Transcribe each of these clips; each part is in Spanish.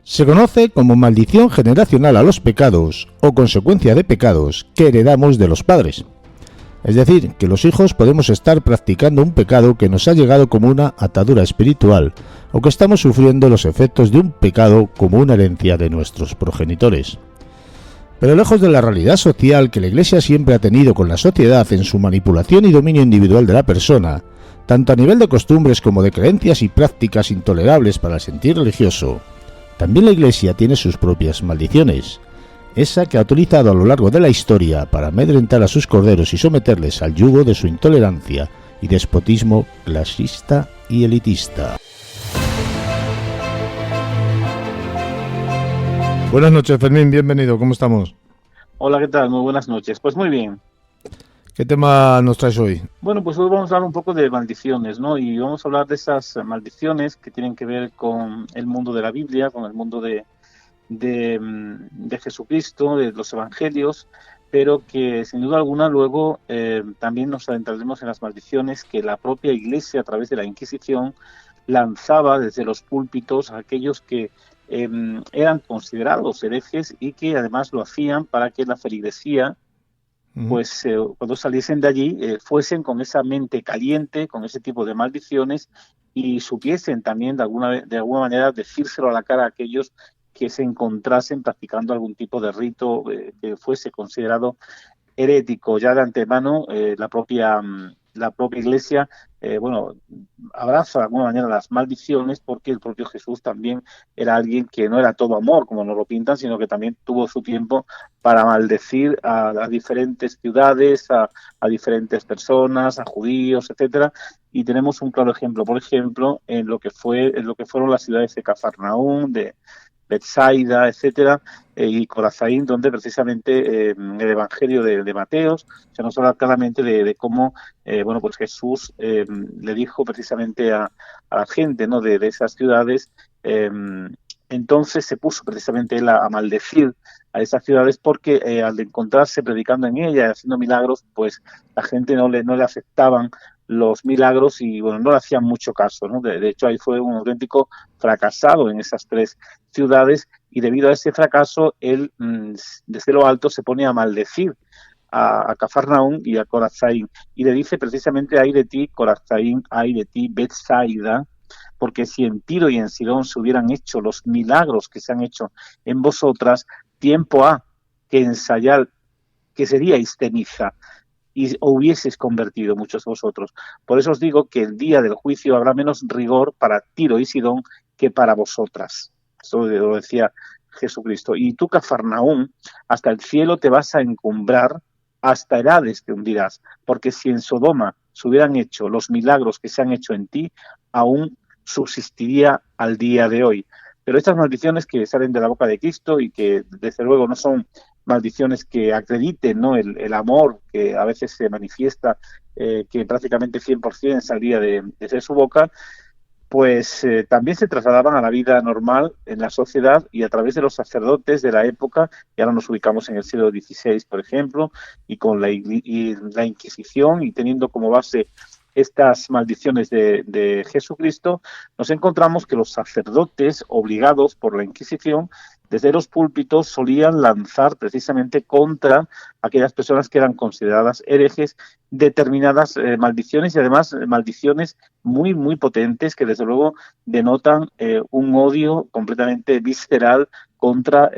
Se conoce como maldición generacional a los pecados o consecuencia de pecados que heredamos de los padres. Es decir, que los hijos podemos estar practicando un pecado que nos ha llegado como una atadura espiritual o que estamos sufriendo los efectos de un pecado como una herencia de nuestros progenitores. Pero lejos de la realidad social que la Iglesia siempre ha tenido con la sociedad en su manipulación y dominio individual de la persona, tanto a nivel de costumbres como de creencias y prácticas intolerables para el sentir religioso, también la Iglesia tiene sus propias maldiciones, esa que ha utilizado a lo largo de la historia para amedrentar a sus corderos y someterles al yugo de su intolerancia y despotismo clasista y elitista. Buenas noches, Fermín, bienvenido, ¿cómo estamos? Hola, ¿qué tal? Muy buenas noches. Pues muy bien. ¿Qué tema nos traes hoy? Bueno, pues hoy vamos a hablar un poco de maldiciones, ¿no? Y vamos a hablar de esas maldiciones que tienen que ver con el mundo de la Biblia, con el mundo de Jesucristo, de los evangelios, pero que sin duda alguna luego también nos adentraremos en las maldiciones que la propia Iglesia a través de la Inquisición lanzaba desde los púlpitos a aquellos que eran considerados herejes y que además lo hacían para que la feligresía, pues cuando saliesen de allí fuesen con esa mente caliente, con ese tipo de maldiciones y supiesen también de alguna manera decírselo a la cara a aquellos que se encontrasen practicando algún tipo de rito que fuese considerado herético. Ya de antemano la propia Iglesia abraza de alguna manera las maldiciones, porque el propio Jesús también era alguien que no era todo amor, como nos lo pintan, sino que también tuvo su tiempo para maldecir a diferentes ciudades, a diferentes personas, a judíos, etcétera. Y tenemos un claro ejemplo, por ejemplo, en lo que fueron las ciudades de Cafarnaúm, de Betsaida, etcétera, y Corazaín, donde precisamente el Evangelio de Mateo se nos habla claramente de cómo pues Jesús le dijo precisamente a la gente, ¿no?, de esas ciudades. Entonces se puso precisamente él a maldecir a esas ciudades porque al encontrarse predicando en ellas, haciendo milagros, pues la gente no le aceptaban los milagros y no le hacían mucho caso, ¿no? De hecho, ahí fue un auténtico fracasado en esas tres ciudades, y debido a ese fracaso, él desde lo alto se pone a maldecir a Cafarnaúm y a Corazaín, y le dice precisamente: ay de ti, Corazaín, ay de ti, Betsaida, porque si en Tiro y en Sidón se hubieran hecho los milagros que se han hecho en vosotras, tiempo ha que ensayar que seríais ceniza, y os hubieseis convertido muchos de vosotros. Por eso os digo que el día del juicio habrá menos rigor para Tiro y Sidón que para vosotras. Eso lo decía Jesucristo. Y tú, Cafarnaúm, hasta el cielo te vas a encumbrar, hasta Hades te hundirás, porque si en Sodoma se hubieran hecho los milagros que se han hecho en ti, aún subsistiría al día de hoy. Pero estas maldiciones que salen de la boca de Cristo y que desde luego no son maldiciones que acrediten, ¿no?, el amor que a veces se manifiesta, que prácticamente 100% salía de su boca, pues también se trasladaban a la vida normal en la sociedad y a través de los sacerdotes de la época. Y ahora nos ubicamos en el siglo XVI, por ejemplo, y con la Inquisición, y teniendo como base estas maldiciones de Jesucristo, nos encontramos que los sacerdotes, obligados por la Inquisición, desde los púlpitos solían lanzar precisamente contra aquellas personas que eran consideradas herejes determinadas maldiciones, y además maldiciones muy, muy potentes que desde luego denotan un odio completamente visceral contra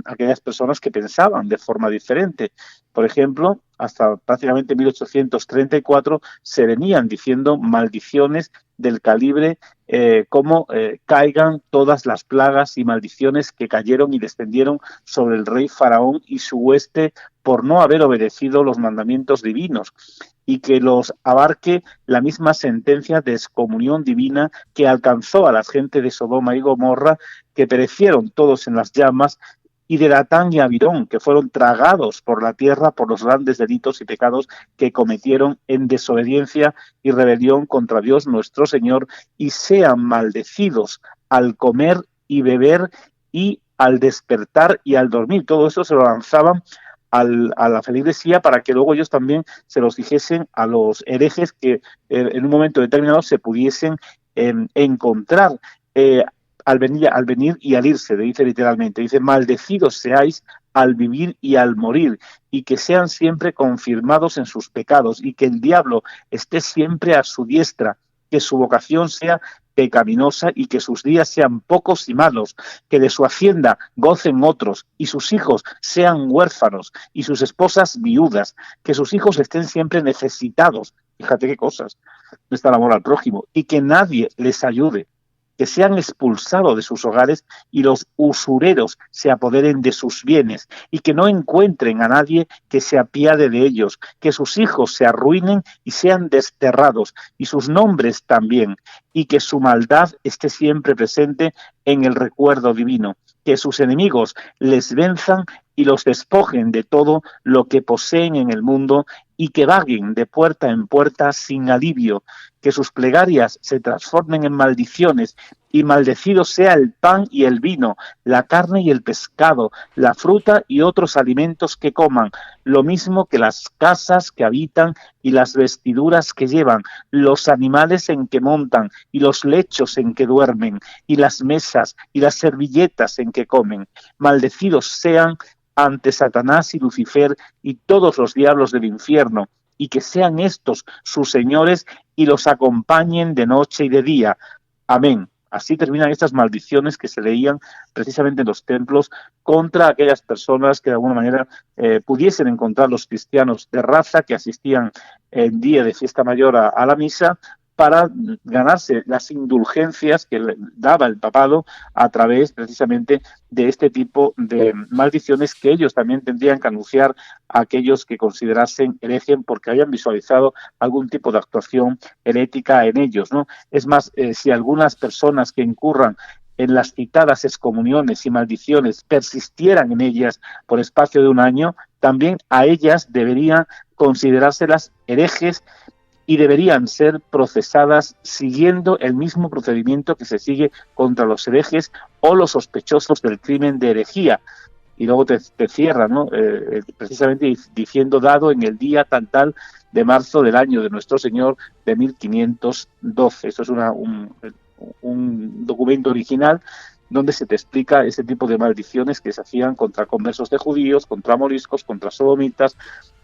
aquellas personas que pensaban de forma diferente. Por ejemplo, hasta prácticamente 1834 se venían diciendo maldiciones del calibre como caigan todas las plagas y maldiciones que cayeron y descendieron sobre el rey Faraón y su hueste por no haber obedecido los mandamientos divinos, y que los abarque la misma sentencia de excomunión divina que alcanzó a la gente de Sodoma y Gomorra, que perecieron todos en las llamas, y de Datán y Abirón, que fueron tragados por la tierra por los grandes delitos y pecados que cometieron en desobediencia y rebelión contra Dios nuestro Señor, y sean maldecidos al comer y beber y al despertar y al dormir. Todo eso se lo lanzaban a la feligresía para que luego ellos también se los dijesen a los herejes que en un momento determinado se pudiesen encontrar. eh, al venir y al irse, dice literalmente, dice, maldecidos seáis al vivir y al morir, y que sean siempre confirmados en sus pecados, y que el diablo esté siempre a su diestra, que su vocación sea pecaminosa y que sus días sean pocos y malos, que de su hacienda gocen otros y sus hijos sean huérfanos y sus esposas viudas, que sus hijos estén siempre necesitados, fíjate qué cosas, no está el amor al prójimo, y que nadie les ayude, que sean expulsados de sus hogares y los usureros se apoderen de sus bienes y que no encuentren a nadie que se apiade de ellos, que sus hijos se arruinen y sean desterrados y sus nombres también, y que su maldad esté siempre presente en el recuerdo divino, que sus enemigos les venzan y los despojen de todo lo que poseen en el mundo y que vaguen de puerta en puerta sin alivio, que sus plegarias se transformen en maldiciones y maldecido sea el pan y el vino, la carne y el pescado, la fruta y otros alimentos que coman, lo mismo que las casas que habitan y las vestiduras que llevan, los animales en que montan y los lechos en que duermen, y las mesas y las servilletas en que comen. Maldecidos sean ante Satanás y Lucifer y todos los diablos del infierno, y que sean estos sus señores y los acompañen de noche y de día. Amén. Así terminan estas maldiciones que se leían precisamente en los templos contra aquellas personas que de alguna manera pudiesen encontrar los cristianos de raza que asistían en día de fiesta mayor a la misa, para ganarse las indulgencias que le daba el papado a través precisamente de este tipo de maldiciones que ellos también tendrían que anunciar a aquellos que considerasen herejes porque hayan visualizado algún tipo de actuación herética en ellos, ¿no? Es más, si algunas personas que incurran en las citadas excomuniones y maldiciones persistieran en ellas por espacio de un año, también a ellas deberían considerárselas herejes y deberían ser procesadas siguiendo el mismo procedimiento que se sigue contra los herejes o los sospechosos del crimen de herejía. Y luego te cierra, ¿no? Precisamente diciendo, dado en el día tal de marzo del año de nuestro Señor de 1512. Esto es un documento original donde se te explica ese tipo de maldiciones que se hacían contra conversos de judíos, contra moriscos, contra sodomitas,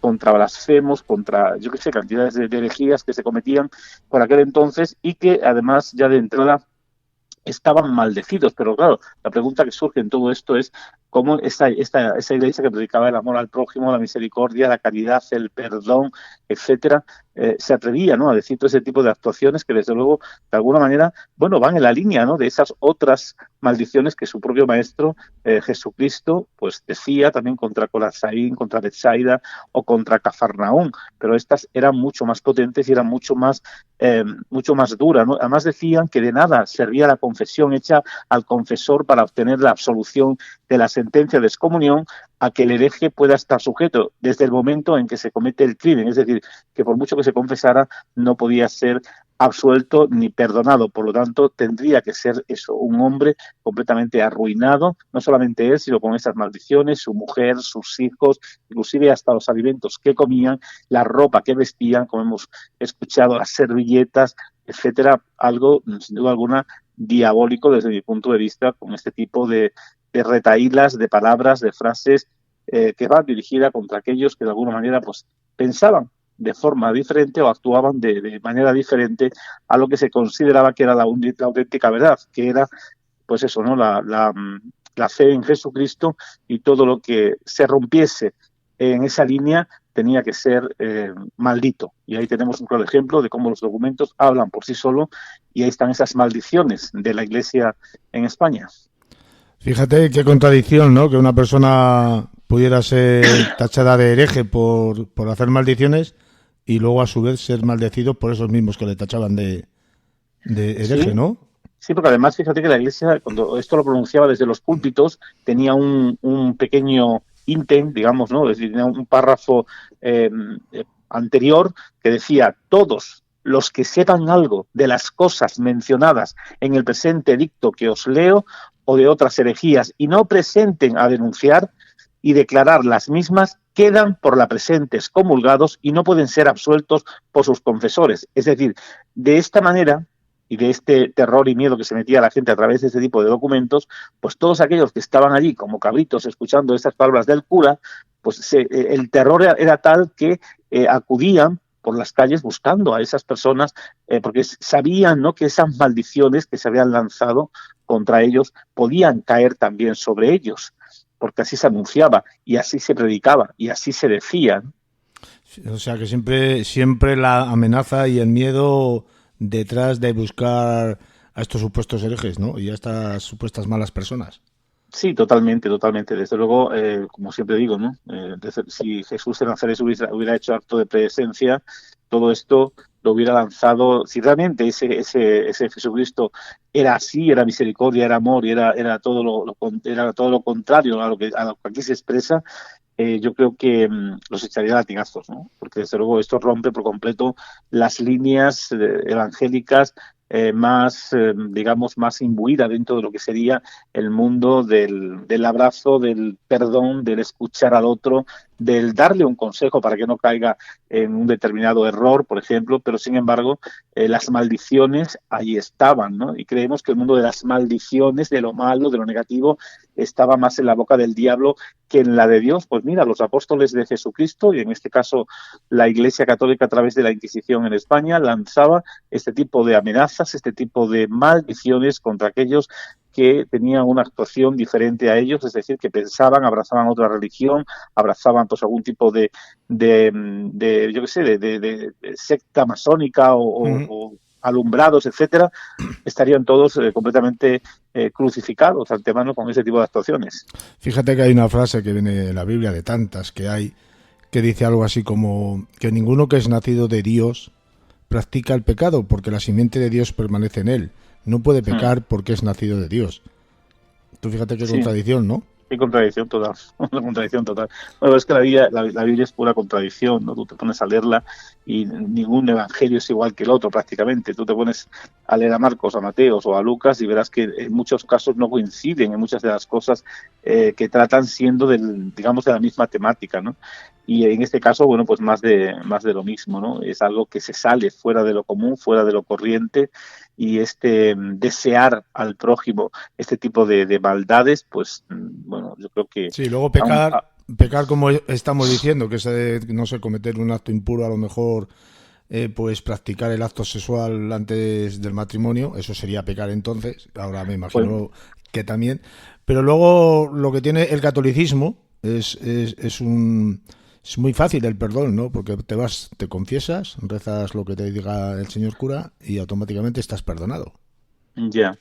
contra blasfemos, contra, yo qué sé, cantidades de herejías que se cometían por aquel entonces y que además ya de entrada estaban maldecidos. Pero claro, la pregunta que surge en todo esto es cómo esa iglesia que predicaba el amor al prójimo, la misericordia, la caridad, el perdón, etcétera, se atrevía, ¿no?, a decir todo ese tipo de actuaciones que desde luego de alguna manera, bueno, van en la línea, ¿no?, de esas otras maldiciones que su propio maestro Jesucristo pues decía también contra Corazaín, contra Betsaida o contra Cafarnaún, pero estas eran mucho más potentes y eran mucho más duras, ¿no? Además decían que de nada servía la confesión hecha al confesor para obtener la absolución de la sentencia de excomunión a que el hereje pueda estar sujeto desde el momento en que se comete el crimen, es decir, que por mucho que se confesara no podía ser absuelto ni perdonado. Por lo tanto, tendría que ser eso, un hombre completamente arruinado, no solamente él, sino con esas maldiciones, su mujer, sus hijos, inclusive hasta los alimentos que comían, la ropa que vestían, como hemos escuchado, las servilletas, etcétera, algo, sin duda alguna, diabólico desde mi punto de vista, con este tipo de retahílas, de palabras, de frases que van dirigidas contra aquellos que de alguna manera pues pensaban de forma diferente o actuaban de manera diferente a lo que se consideraba que era la auténtica verdad, que era pues eso, ¿no?, la fe en Jesucristo, y todo lo que se rompiese en esa línea tenía que ser maldito. Y ahí tenemos un claro ejemplo de cómo los documentos hablan por sí solos, y ahí están esas maldiciones de la Iglesia en España. Fíjate qué contradicción, ¿no?, que una persona pudiera ser tachada de hereje por hacer maldiciones y luego a su vez ser maldecido por esos mismos que le tachaban de hereje, ¿sí?, ¿no? Sí, porque además fíjate que la Iglesia, cuando esto lo pronunciaba desde los púlpitos, tenía un pequeño íntem, digamos, ¿no?, es decir, tenía un párrafo anterior que decía: todos los que sepan algo de las cosas mencionadas en el presente edicto que os leo, o de otras herejías, y no presenten a denunciar y declarar las mismas, quedan por la presente excomulgados y no pueden ser absueltos por sus confesores. Es decir, de esta manera y de este terror y miedo que se metía a la gente a través de este tipo de documentos, pues todos aquellos que estaban allí como cabritos escuchando estas palabras del cura, pues el terror era tal que acudían por las calles buscando a esas personas, porque sabían, ¿no?, que esas maldiciones que se habían lanzado contra ellos podían caer también sobre ellos, porque así se anunciaba y así se predicaba y así se decía, ¿no? O sea que siempre la amenaza y el miedo detrás de buscar a estos supuestos herejes, ¿no? Y a estas supuestas malas personas. Sí, totalmente, totalmente. Desde luego, como siempre digo, ¿no? Si Jesús de Nazaret hubiera hecho acto de presencia, todo esto lo hubiera lanzado. Si realmente ese Jesucristo era así, era misericordia, era amor y era todo era todo lo contrario a lo que aquí se expresa, yo creo que los echaría a latigazos, ¿no? Porque desde luego esto rompe por completo las líneas evangélicas más, digamos, más imbuida dentro de lo que sería el mundo del abrazo, del perdón, del escuchar al otro, del darle un consejo para que no caiga en un determinado error, por ejemplo, pero sin embargo las maldiciones ahí estaban, ¿no? Y creemos que el mundo de las maldiciones, de lo malo, de lo negativo, estaba más en la boca del diablo que en la de Dios. Pues mira, los apóstoles de Jesucristo, y en este caso la Iglesia Católica a través de la Inquisición en España, lanzaba este tipo de amenazas, este tipo de maldiciones contra aquellos que tenían una actuación diferente a ellos, es decir, que pensaban, abrazaban otra religión, abrazaban pues algún tipo de yo qué sé, de secta masónica o alumbrados, etcétera, estarían todos completamente crucificados antemano con ese tipo de actuaciones. Fíjate que hay una frase que viene en la Biblia, de tantas que hay, que dice algo así como que ninguno que es nacido de Dios practica el pecado, porque la simiente de Dios permanece en él. No puede pecar porque es nacido de Dios. Tú fíjate qué contradicción, ¿no? Qué contradicción total, una contradicción total. Bueno, es que la Biblia es pura contradicción, ¿no? Tú te pones a leerla y ningún evangelio es igual que el otro prácticamente. Tú te pones a leer a Marcos, a Mateos o a Lucas y verás que en muchos casos no coinciden en muchas de las cosas que tratan siendo digamos, de la misma temática, ¿no? Y en este caso, bueno, pues más de lo mismo, ¿no? Es algo que se sale fuera de lo común, fuera de lo corriente, y desear al prójimo este tipo de maldades, pues bueno, yo creo que... Sí, luego pecar como estamos diciendo, que es, no sé, cometer un acto impuro, a lo mejor pues practicar el acto sexual antes del matrimonio, eso sería pecar entonces, ahora me imagino que también, pero luego lo que tiene el catolicismo es muy fácil el perdón, ¿no? Porque te confiesas, rezas lo que te diga el señor cura y automáticamente estás perdonado. Ya.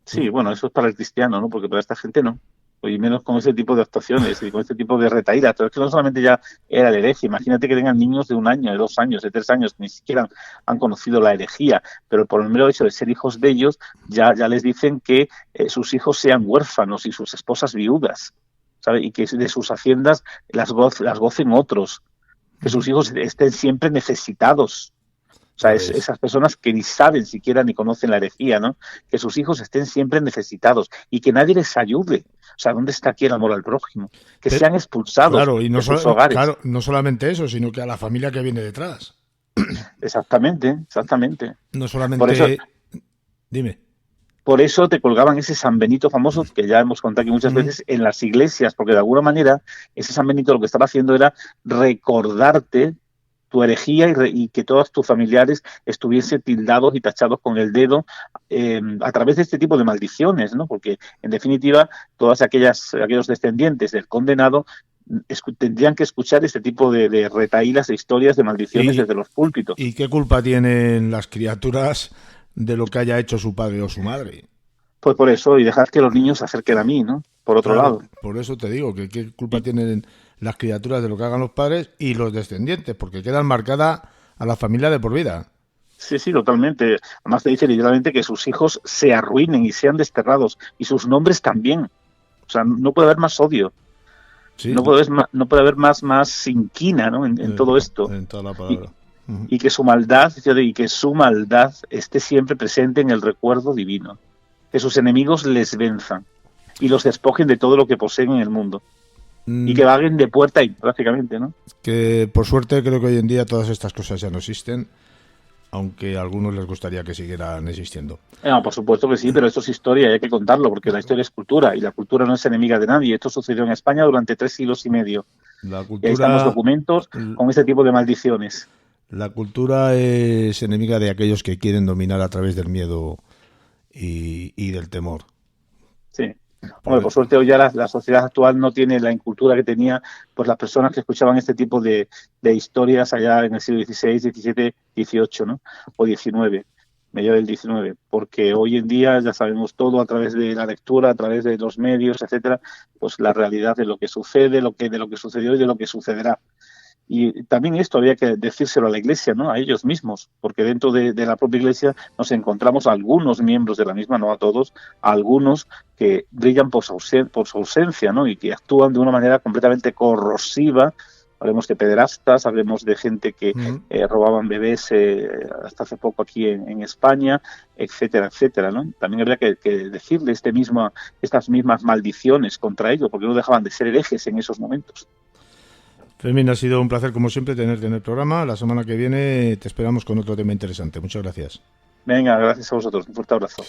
Sí, bueno, eso es para el cristiano, ¿no? Porque para esta gente no. Y menos con ese tipo de actuaciones y con este tipo de retahílas. Pero es que no solamente ya era el hereje. Imagínate que tengan niños de 1 año, de 2 años, de 3 años, que ni siquiera han conocido la herejía. Pero por el mero hecho de ser hijos de ellos, ya les dicen que sus hijos sean huérfanos y sus esposas viudas, ¿sabe? Y que de sus haciendas las gocen otros, que sus hijos estén siempre necesitados. O sea, esas personas que ni saben siquiera ni conocen la herejía, ¿no? Que sus hijos estén siempre necesitados y que nadie les ayude. O sea, ¿dónde está aquí el amor al prójimo? Que sean expulsados de sus hogares. Claro, no solamente eso, sino que a la familia que viene detrás. Exactamente. No solamente... Por eso, dime. Por eso te colgaban ese San Benito famoso, que ya hemos contado aquí muchas veces, en las iglesias, porque de alguna manera ese San Benito lo que estaba haciendo era recordarte tu herejía y que todos tus familiares estuviesen tildados y tachados con el dedo a través de este tipo de maldiciones, ¿no? Porque, en definitiva, todos aquellos descendientes del condenado tendrían que escuchar este tipo de retahílas, de historias, de maldiciones desde los púlpitos. ¿Y qué culpa tienen las criaturas de lo que haya hecho su padre o su madre? Pues por eso, y dejar que los niños se acerquen a mí, ¿no? Por otro lado. Por eso te digo, que qué culpa tienen las criaturas de lo que hagan los padres y los descendientes, porque quedan marcadas a la familia de por vida. Sí, totalmente. Además te dice literalmente que sus hijos se arruinen y sean desterrados, y sus nombres también. O sea, no puede haber más odio. Sí. No puede haber más inquina, ¿no? en todo esto. En toda la palabra. Y que su maldad esté siempre presente en el recuerdo divino. Que sus enemigos les venzan y los despojen de todo lo que poseen en el mundo. Y que vaguen de puerta ahí, prácticamente, ¿no? Que por suerte creo que hoy en día todas estas cosas ya no existen. aunque a algunos les gustaría que siguieran existiendo. No, por supuesto que sí, pero esto es historia y hay que contarlo, porque la historia es cultura y la cultura no es enemiga de nadie. Esto sucedió en España durante 3 siglos y medio. La Y ahí están los cultura, documentos con este tipo de maldiciones. la cultura es enemiga de aquellos que quieren dominar a través del miedo y del temor. Sí. Hombre, por suerte hoy ya la sociedad actual no tiene la incultura que tenía pues las personas que escuchaban este tipo de historias allá en el siglo XVI, XVII, XVIII, ¿no? O XIX, medio del XIX, porque hoy en día ya sabemos todo a través de la lectura, a través de los medios, etcétera, pues la realidad de lo que sucede, de lo que sucedió y de lo que sucederá. Y también esto había que decírselo a la Iglesia, ¿no? A ellos mismos, porque dentro de la propia Iglesia nos encontramos algunos miembros de la misma, no a todos, a algunos que brillan por su ausencia, ¿no? Y que actúan de una manera completamente corrosiva. Hablemos de pederastas, hablemos de gente que robaban bebés hasta hace poco aquí en España, etcétera, etcétera, ¿no? También habría que decirle estas mismas maldiciones contra ellos, porque no dejaban de ser herejes en esos momentos. Fermín, ha sido un placer como siempre tenerte en el programa. La semana que viene te esperamos con otro tema interesante. Muchas gracias. Venga, gracias a vosotros. Un fuerte abrazo.